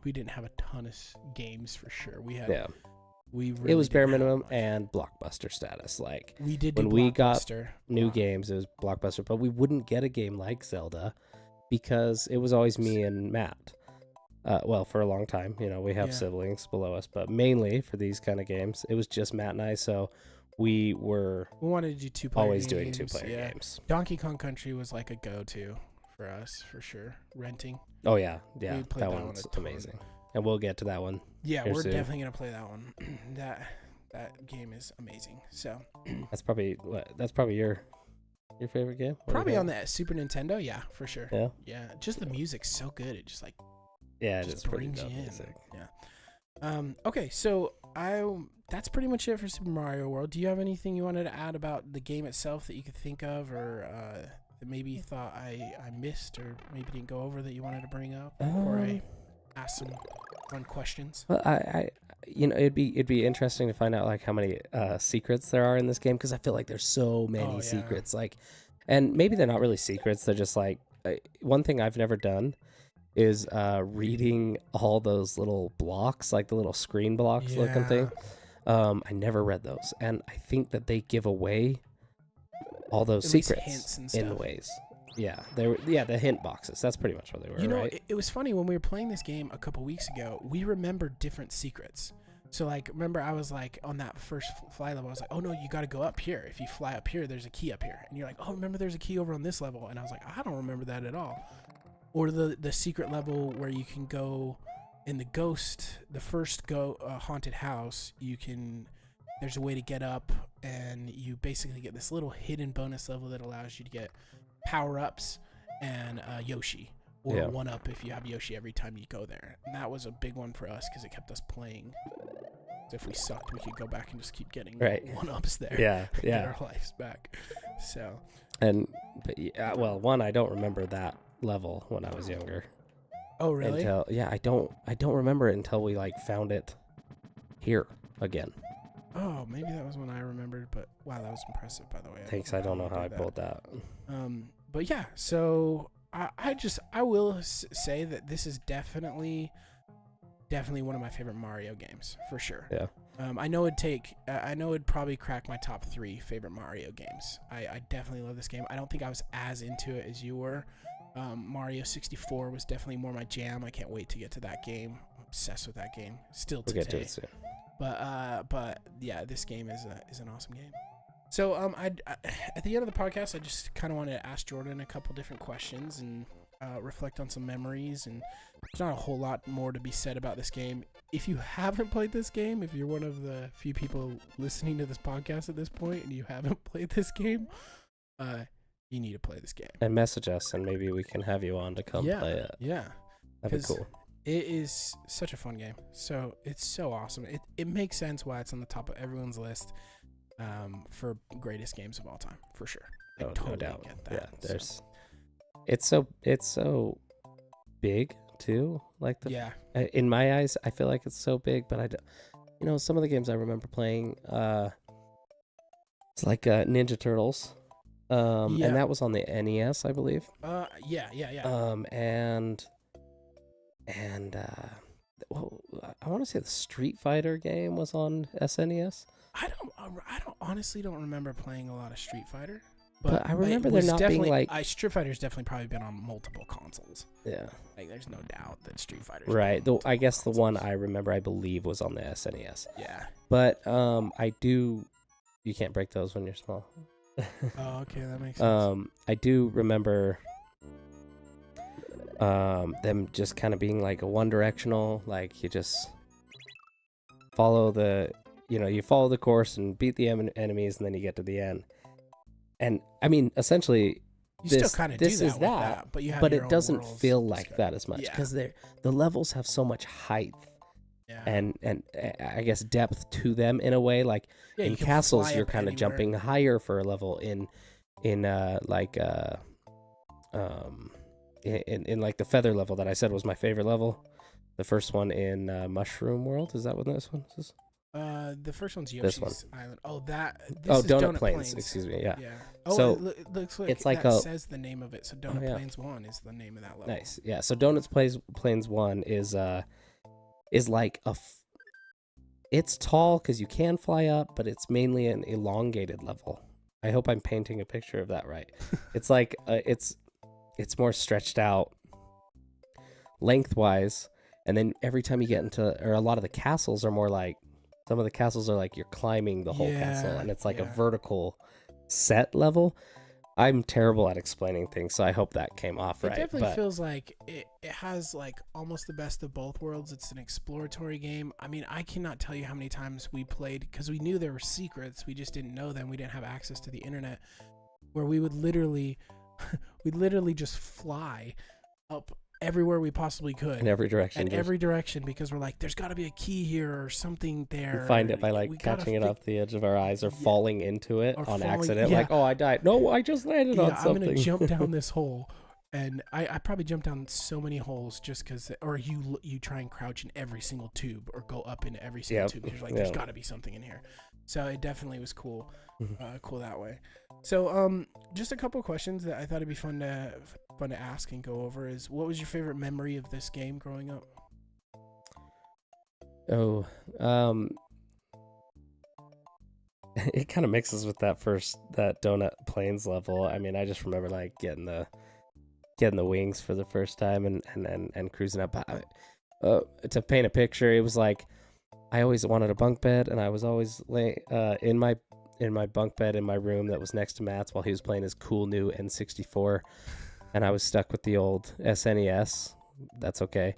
we didn't have a ton of games for sure. We had it was bare minimum and Blockbuster status. Like we did when we got new games, it was Blockbuster, but we wouldn't get a game like Zelda because it was always me and Matt. Well, for a long time, we have siblings below us, but mainly for these kind of games, it was just Matt and I. So we wanted to do 2-player always games. doing 2-player games. Donkey Kong Country was like a go-to for us, for sure. Renting. Oh, yeah. That one's amazing. And we'll get to that one. Yeah, we're definitely going to play that one. That game is amazing. So that's probably your favorite game? Probably on the Super Nintendo, yeah, for sure. Yeah? Yeah, just the music's so good. It just like... Yeah, just brings you in. Music. Yeah. Okay, so that's pretty much it for Super Mario World. Do you have anything you wanted to add about the game itself that you could think of, or that maybe you thought I missed, or maybe didn't go over that you wanted to bring up, or I asked some fun questions? Well, I it'd be interesting to find out like how many secrets there are in this game, because I feel like there's so many secrets. Like, and maybe they're not really secrets. They're just like one thing I've never done is reading all those little blocks, like the little screen blocks looking thing. I never read those, and I think that they give away all those secrets in ways. Yeah, the hint boxes. That's pretty much what they were. Right? It was funny when we were playing this game a couple weeks ago. We remembered different secrets. So, like, remember I was like on that first fly level. I was like, "Oh no, you got to go up here. If you fly up here, there's a key up here." And you're like, "Oh, remember there's a key over on this level?" And I was like, "I don't remember that at all." Or the secret level where you can go in the first haunted house, there's a way to get up, and you basically get this little hidden bonus level that allows you to get power-ups and Yoshi, or 1-up if you have Yoshi every time you go there. And that was a big one for us because it kept us playing. So if we sucked, we could go back and just keep getting 1-ups there. Get our lives back. So. One, I don't remember that level when I was younger. Oh, really? I don't remember it until we like found it here again. Oh, maybe that was when I remembered, but wow, that was impressive, by the way. Thanks. I don't know how I pulled that. But yeah, so I will say that this is definitely one of my favorite Mario games, for sure. Yeah. I know it'd probably crack my top 3 favorite Mario games. I definitely love this game. I don't think I was as into it as you were. Mario 64 was definitely more my jam. I can't wait to get to that game. I'm obsessed with that game still today. We'll get to it soon. But yeah, this game is an awesome game. So at the end of the podcast, I just kind of wanted to ask Jordan a couple different questions and reflect on some memories. And there's not a whole lot more to be said about this game. If you haven't played this game, if you're one of the few people listening to this podcast at this point and you haven't played this game, you need to play this game. And message us, and maybe we can have you on to come play it. Yeah. That'd be cool. It is such a fun game. So it's so awesome. It makes sense why it's on the top of everyone's list for greatest games of all time, for sure. I totally get that. Yeah, it's so big too. Like in my eyes, I feel like it's so big, but some of the games I remember playing, it's like Ninja Turtles. And that was on the NES, I believe. I want to say the Street Fighter game was on SNES. I honestly don't remember playing a lot of Street Fighter. But I remember there not being like... Street Fighter's definitely probably been on multiple consoles. Yeah. Like, there's no doubt that Street Fighter's right. I guess the one I remember, I believe, was on the SNES. Yeah. But you can't break those when you're small. Oh, okay, that makes sense. I do remember them just kind of being like a one-directional, like you just follow you follow the course and beat the enemies, and then you get to the end. And I mean, essentially, you still kind of do that, but it doesn't feel like that as much because the levels have so much height. Yeah. And I guess depth to them in a way, like in castles you're kind of jumping higher for a level in like the feather level that I said was my favorite level, the first one in Mushroom World. Is that what this one is? The first one's Yoshi's Island. Oh, Donut Plains. Excuse me. Yeah. Oh, so it looks like it's like says the name of it. So Donut Plains 1 is the name of that level. Nice. Yeah. So Donut Plains 1 is like it's tall because you can fly up, but it's mainly an elongated level. I hope I'm painting a picture of that right. It's like it's more stretched out lengthwise, and then every time you get into, or a lot of the castles are more like Some of the castles are like you're climbing the whole castle, and it's like a vertical set level. I'm terrible at explaining things, so I hope that came off right. It definitely feels like it has like almost the best of both worlds. It's an exploratory game. I mean, I cannot tell you how many times we played, because we knew there were secrets. We just didn't know them. We didn't have access to the internet, where we would literally just fly up everywhere we possibly could. In every direction. In every direction, because we're like, there's got to be a key here or something there. We find it by like catching it off the edge of our eyes or falling into it on accident. Like, oh, I died. No, I just landed on something. I'm going to jump down this hole. And I probably jumped down so many holes just because, or you try and crouch in every single tube or go up into every single tube. Because you're like, there's got to be something in here. So it definitely was cool. Cool that way. So just a couple of questions that I thought it'd be fun to ask and go over is, what was your favorite memory of this game growing up? It kind of mixes with that Donut Plains level. I mean, I just remember like getting the wings for the first time and cruising up. To paint a picture, it was like I always wanted a bunk bed, and I was always in my bunk bed in my room that was next to Matt's while he was playing his cool new N64, and I was stuck with the old SNES. That's okay,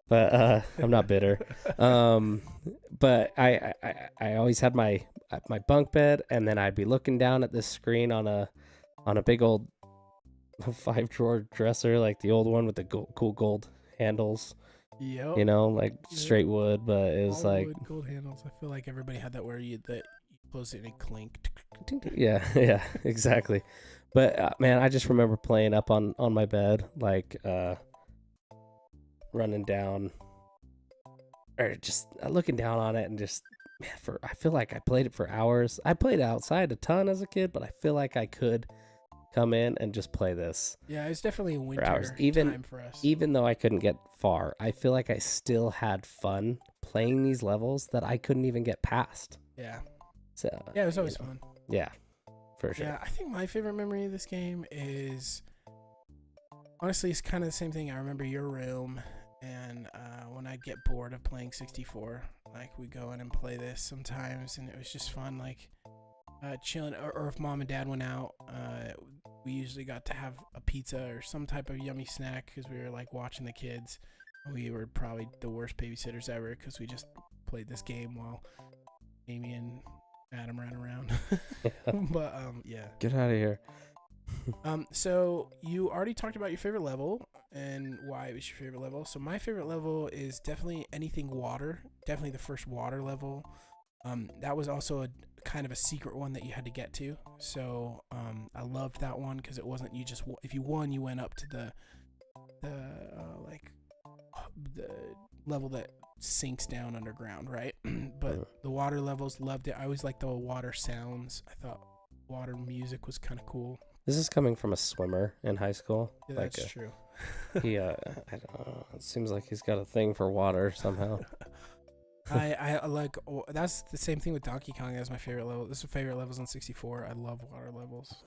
but I'm not bitter. But I always had my bunk bed, and then I'd be looking down at this screen on a big old 5-drawer dresser, like the old one with the cool gold handles. Yep. You know, like straight wood, but it was all like wood, gold handles. I feel like everybody had that where you close it and it clinked. Yeah, exactly. But man, I just remember playing up on my bed, like running down, or just looking down on it, and just I feel like I played it for hours. I played outside a ton as a kid, but I feel like I could come in and just play this. Yeah, it's definitely a winter time for us. Even though I couldn't get far, I feel like I still had fun playing these levels that I couldn't even get past. Yeah. So yeah, it was always fun. Yeah, for sure. Yeah, I think my favorite memory of this game is, honestly, it's kind of the same thing. I remember your room, and when I get bored of playing 64, like we go in and play this sometimes, and it was just fun, like chilling. Or if mom and dad went out, we usually got to have a pizza or some type of yummy snack because we were like watching the kids. We were probably the worst babysitters ever because we just played this game while Amy and Adam ran around. But yeah, get out of here. So you already talked about your favorite level and why it was your favorite level. So my favorite level is definitely anything water, definitely the first water level. That was also a kind of a secret one that you had to get to. So I loved that one because it wasn't you just, if you won, you went up to the level that sinks down underground, right? But the water levels, loved it. I always liked the water sounds. I thought water music was kind of cool. This is coming from a swimmer in high school. Yeah, that's true. I don't know. It seems like he's got a thing for water somehow. I like, that's the same thing with Donkey Kong. That's my favorite level. This is my favorite levels on 64. I love water levels,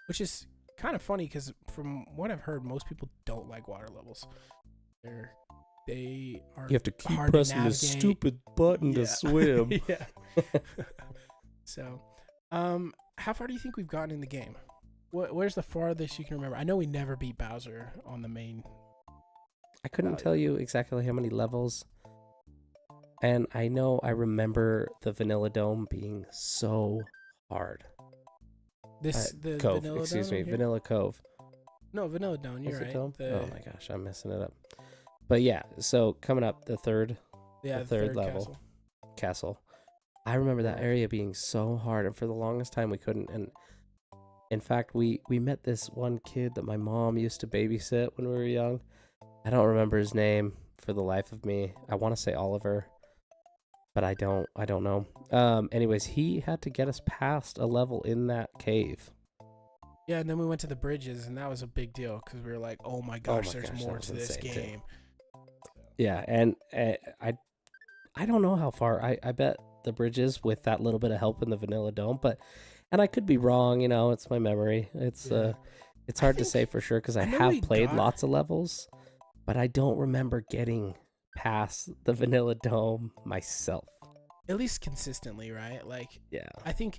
which is kind of funny because from what I've heard, most people don't like water levels. They are. You have to keep pressing the stupid button to swim. Yeah. So, how far do you think we've gotten in the game? Where's the farthest you can remember? I know we never beat Bowser on the main. I couldn't tell you exactly how many levels. And I know I remember the Vanilla Dome being so hard. Vanilla Cove. No, Vanilla Dome, you're right. Oh my gosh, I'm messing it up. But yeah, so coming up, the third level, castle. I remember that area being so hard, and for the longest time we couldn't. And in fact, we met this one kid that my mom used to babysit when we were young. I don't remember his name for the life of me. I want to say Oliver, but I don't know. Anyways, he had to get us past a level in that cave. Yeah, and then we went to the bridges, and that was a big deal because we were like, "Oh my gosh, there's more to this game." Yeah, and I don't know how far. I bet the bridges with that little bit of help in the Vanilla Dome, and I could be wrong. You know, it's my memory. It's hard to say for sure because I have played lots of levels, but I don't remember getting past the Vanilla Dome myself. at least consistently, right? Like, Yeah. I think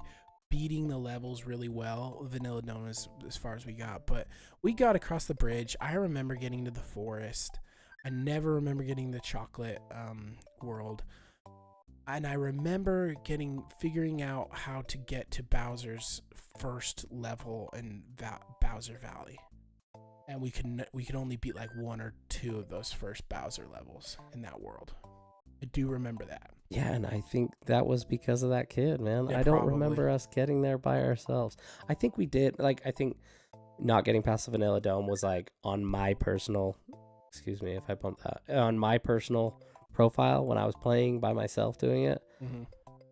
beating the levels really well, Vanilla Dawn is as far as we got, but we got across the bridge. I remember getting to the forest. I never remember getting the chocolate world. And I remember figuring out how to get to Bowser's first level in Bowser Valley. And we could only beat like 1 or 2 of those first Bowser levels in that world. I do remember that. Yeah, and I think that was because of that kid, man. Yeah, I don't probably. remember us getting there by ourselves. I think we did. Like, I think not getting past the Vanilla Dome was like on my personal, excuse me if I bump that, on my personal profile when I was playing by myself doing it. Mm-hmm.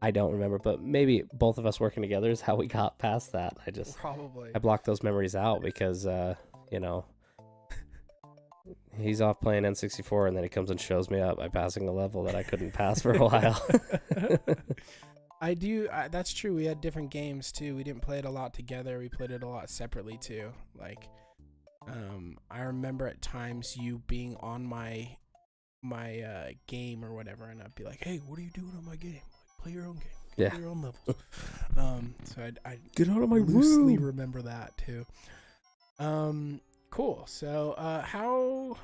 I don't remember, but maybe both of us working together is how we got past that. I blocked those memories out because, you know, he's off playing N64 and then he comes and shows me up by passing a level that I couldn't pass for a while. That's true. We had different games too. We didn't play it a lot together. We played it a lot separately too. Like, I remember at times you being on my game or whatever, and I'd be like, "Hey, what are you doing on my game? Like, play your own game. Play your own levels." So I get out of my loosely room. remember that too. Cool. So,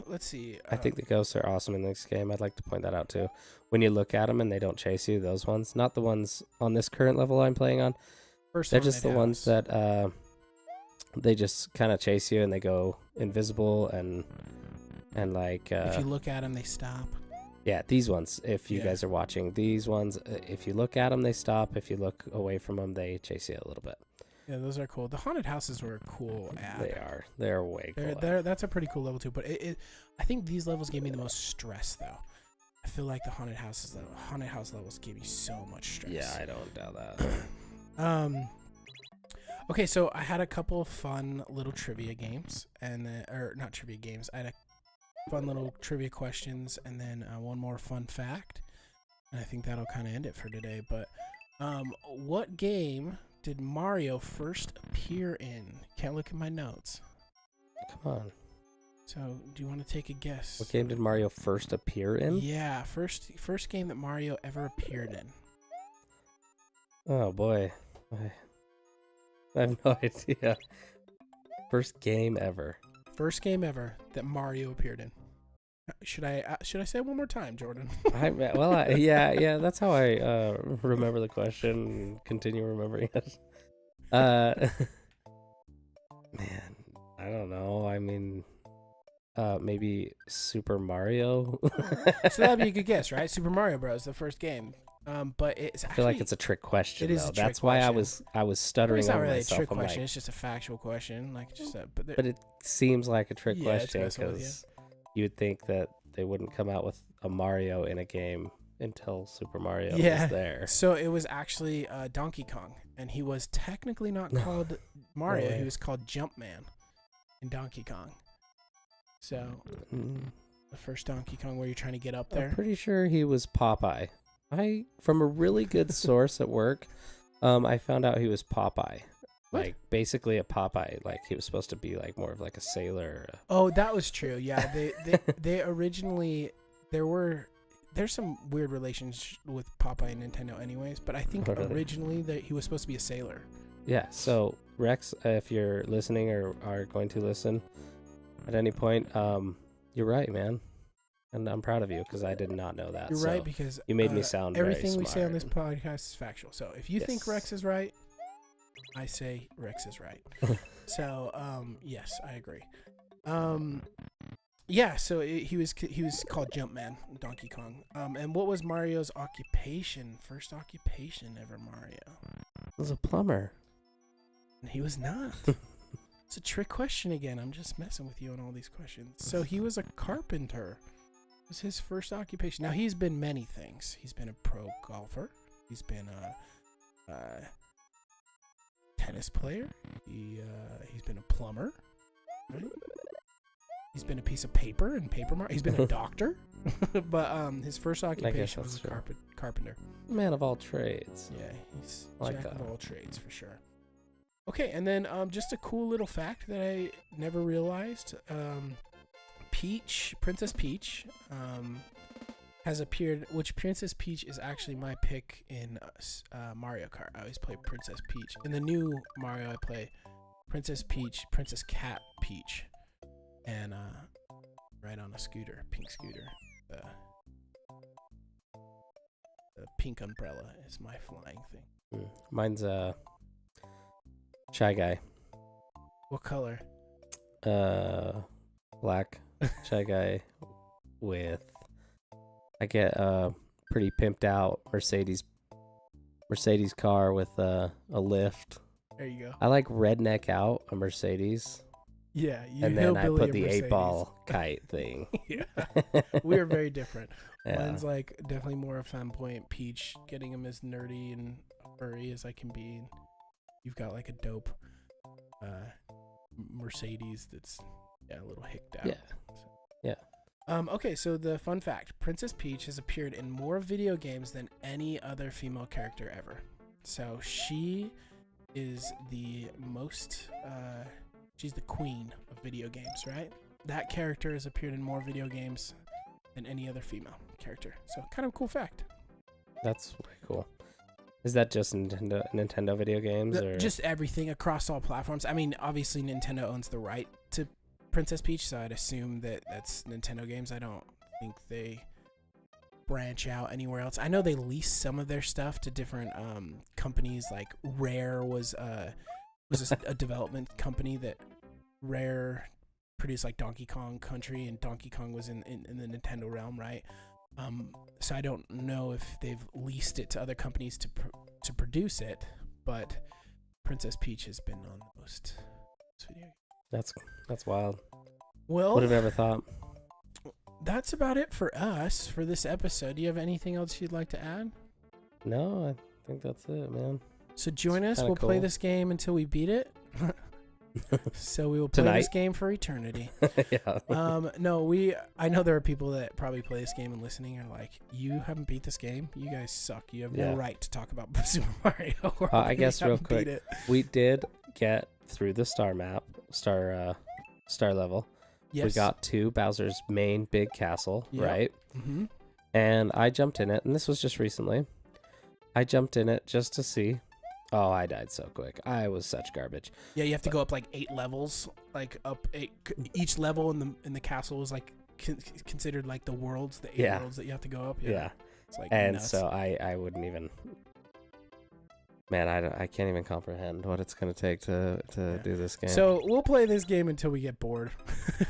let's see. I think the ghosts are awesome in this game. I'd like to point that out too. When you look at them and they don't chase you, those ones, not the ones on this current level I'm playing on. They're just the ones that they just kind of chase you and they go invisible and like. If you look at them, they stop. Yeah, these ones. If you guys are watching, these ones, if you look at them, they stop. If you look away from them, they chase you a little bit. Yeah, those are cool. The haunted houses were a cool add. They are. They're way cool. That's a pretty cool level too. But I think these levels gave me the most stress though. I feel like the haunted house levels gave me so much stress. Yeah, I don't doubt that. Okay, so I had a couple of fun little trivia games, or not trivia games. I had a fun little trivia questions, and then one more fun fact. And I think that'll kind of end it for today. But what game did Mario first appear in? Can't look at my notes. Come on. So, do you want to take a guess? What game did Mario first appear in? Yeah, first game that Mario ever appeared in. Oh boy, I have no idea. First game ever. First game ever that Mario appeared in. Should I say it one more time, Jordan? Yeah. That's how I remember the question and continue remembering it. Man, I don't know. I mean, maybe Super Mario. So that'd be a good guess, right? Super Mario Bros. The first game. But it's actually, I feel like it's a trick question. It is. That's why I was stuttering. It's not really myself. a trick question. It's just a factual question. Like just. But it seems like a trick question because you would think that they wouldn't come out with a Mario in a game until Super Mario was there. So it was actually Donkey Kong, and he was technically not called Mario. He was called Jumpman in Donkey Kong. So the first Donkey Kong where you're trying to get up there. I'm pretty sure he was Popeye. From a really good source at work, I found out he was Popeye. What? Like basically a Popeye. Like he was supposed to be like more of like a sailor. Oh, that was true. Yeah, they originally there's some weird relations with Popeye and Nintendo, anyways. But I think originally that he was supposed to be a sailor. Yeah. So Rex, if you're listening or are going to listen at any point, you're right, man. And I'm proud of you because I did not know that. You're right because you made me sound everything very we smart. say on this podcast is factual. So if you think Rex is right, I say Rex is right. So yes, I agree. Yeah. So he was called Jumpman, Donkey Kong. And what was Mario's occupation? First occupation ever, Mario. He was a plumber. He was not. It's a trick question again. I'm just messing with you on all these questions. So he was a carpenter. It was his first occupation. Now he's been many things. He's been a pro golfer. He's been a tennis player. He's been a plumber. Right? He's been a piece of paper and paper mark. He's been a doctor. But his first occupation was a carpenter. Man of all trades. Yeah, he's jack of all trades for sure. Okay, and then just a cool little fact that I never realized. Princess Peach, has appeared, which Princess Peach is actually my pick in Mario Kart. I always play Princess Peach. In the new Mario, I play Princess Peach, Princess Cat Peach, and ride on a scooter, pink scooter. The pink umbrella is my flying thing. Mine's Shy Guy. What color? Black. Shy Guy with, I get a pretty pimped out Mercedes car with a lift. There you go. I like redneck out a Mercedes. Yeah, and then I put the 8-ball kite thing. Yeah, we are very different. Yeah. Mine's like definitely more a flamboyant Peach, getting him as nerdy and furry as I can be. You've got like a dope Mercedes that's a little hicked out. Yeah. So. Yeah. Okay, so the fun fact: Princess Peach has appeared in more video games than any other female character ever. So she is the most. She's the queen of video games, right? That character has appeared in more video games than any other female character. So kind of a cool fact. That's pretty cool. Is that just Nintendo video games? Or? Just everything across all platforms. I mean, obviously Nintendo owns the right to Princess Peach, so I'd assume that that's Nintendo games. I don't think they branch out anywhere else. I know they lease some of their stuff to different companies. Like Rare was a development company that Rare produced like Donkey Kong Country, and Donkey Kong was in the Nintendo realm, right? So I don't know if they've leased it to other companies to produce it, but Princess Peach has been on most video. That's wild. Well, would have never thought. That's about it for us for this episode. Do you have anything else you'd like to add? No, I think that's it, man. So join us. We'll play this game until we beat it. So we will play this game for eternity. Yeah. I know there are people that probably play this game and listening are like, you haven't beat this game? You guys suck. You have no right to talk about Super Mario World. I guess real quick, we did get through the star level. Yes. We got to Bowser's main big castle, right? Mm-hmm. And I jumped in it, and this was just recently. I jumped in it just to see. Oh, I died so quick. I was such garbage. Yeah, you have to go up like 8 levels, like up 8. Each level in the castle was like considered like the worlds, the 8 worlds that you have to go up. Yeah. It's like nuts. So I wouldn't even. Man, I can't even comprehend what it's gonna take to do this game. So we'll play this game until we get bored.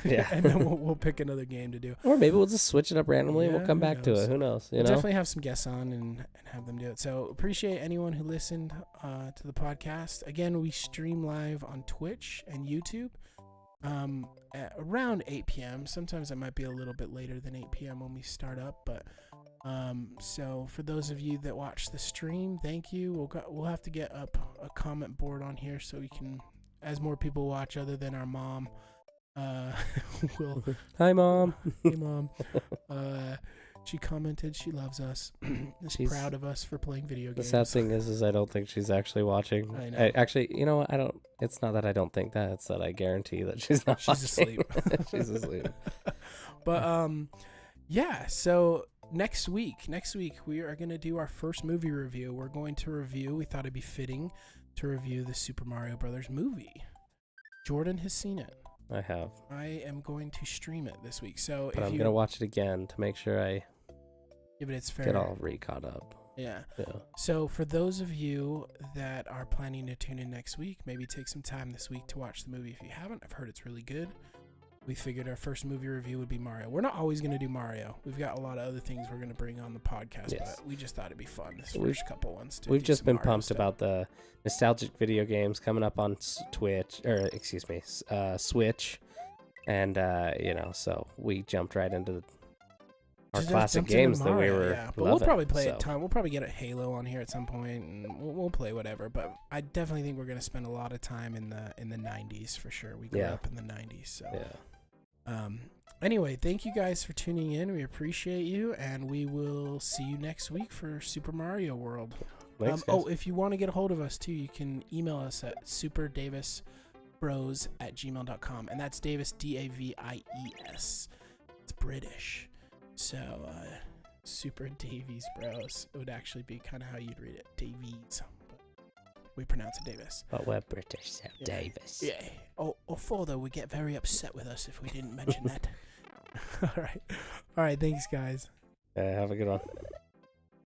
Yeah, and then we'll pick another game to do. Or maybe we'll just switch it up randomly and we'll come back to it. Who knows? We'll definitely have some guests on and have them do it. So appreciate anyone who listened to the podcast. Again, we stream live on Twitch and YouTube at around 8 p.m. Sometimes it might be a little bit later than 8 p.m. when we start up, but. So for those of you that watch the stream, thank you. We'll have to get up a comment board on here so we can, as more people watch other than our mom, we'll. Hi, Mom. Hey, Mom. She commented she loves us. She's proud of us for playing video games. The sad thing is I don't think she's actually watching. I know. Actually, you know what? I don't. It's not that I don't think that. It's that I guarantee that she's not. She's asleep. She's asleep. But yeah. So. Next week we are going to do our first movie review. We're going to review, we thought it'd be fitting to review the Super Mario Brothers movie. Jordan has seen it. I have. I am going to stream it this week. So but I'm going to watch it again to make sure I but it's fair. Get all re-caught up. Yeah. So for those of you that are planning to tune in next week, maybe take some time this week to watch the movie if you haven't. I've heard it's really good. We figured our first movie review would be Mario. We're not always going to do Mario. We've got a lot of other things we're going to bring on the podcast, but we just thought it'd be fun this first couple ones. We've just been pumped about the nostalgic video games coming up on Switch, and so we jumped right into our classic games that we were loving. But we'll probably play it time. We'll probably get a Halo on here at some point, and we'll play whatever. But I definitely think we're going to spend a lot of time in the 90s for sure. We grew up in the 90s, so anyway, thank you guys for tuning in. We appreciate you, and we will see you next week for Super Mario World. Thanks, if you want to get a hold of us too, you can email us at superdavisbros@gmail.com, and that's Davis, Davies. It's British. So Super Davies Bros. It would actually be kind of how you'd read it, Davies. But we pronounce it Davis. But we're British, so yeah. Davis. Yeah. Or Father would get very upset with us if we didn't mention that. All right. Thanks, guys. Have a good one.